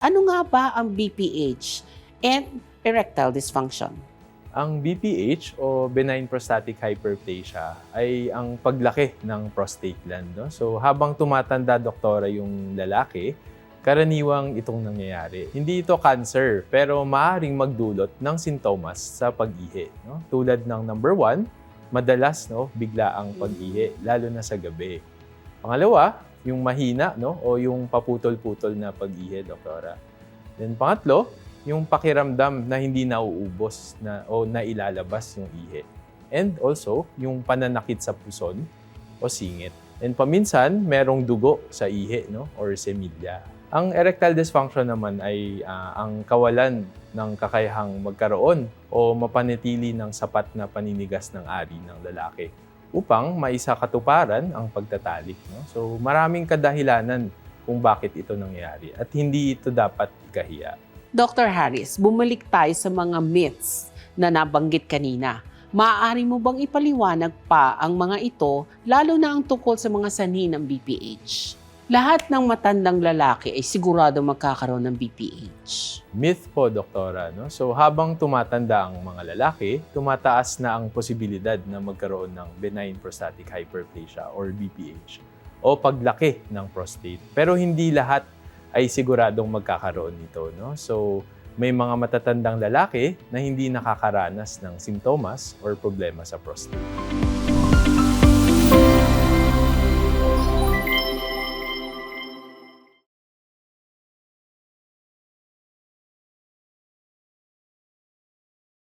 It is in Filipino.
Ano nga ba ang BPH and erectile dysfunction? Ang BPH o benign prostatic hyperplasia ay ang paglaki ng prostate gland. No? So habang tumatanda, doktora, yung lalaki, karaniwang itong nangyayari. Hindi ito cancer, pero maaaring magdulot ng sintomas sa pag-ihi. No? Tulad ng number 1, madalas bigla ang pag-ihi, lalo na sa gabi. Pangalawa, yung mahina o yung paputol-putol na pag-ihi, doktora. Then pangatlo, yung pakiramdam na hindi nauubos o nailalabas yung ihi. And also, yung pananakit sa puson o singit. And paminsan, merong dugo sa ihi or semilya. Ang erectile dysfunction naman ay ang kawalan ng kakayahang magkaroon o mapanatili ng sapat na paninigas ng ari ng lalaki upang maisakatuparan ang pagtatalik. So maraming kadahilanan kung bakit ito nangyayari at hindi ito dapat ikahiya. Dr. Harris, bumalik tayo sa mga myths na nabanggit kanina. Maaari mo bang ipaliwanag pa ang mga ito, lalo na ang tungkol sa mga sanhi ng BPH? Lahat ng matandang lalaki ay sigurado magkakaroon ng BPH. Myth po, doktora. So habang tumatanda ang mga lalaki, tumataas na ang posibilidad na magkaroon ng benign prostatic hyperplasia or BPH o paglaki ng prostate. Pero hindi lahat ay siguradong magkakaroon nito. So may mga matatandang lalaki na hindi nakakaranas ng sintomas or problema sa prostate.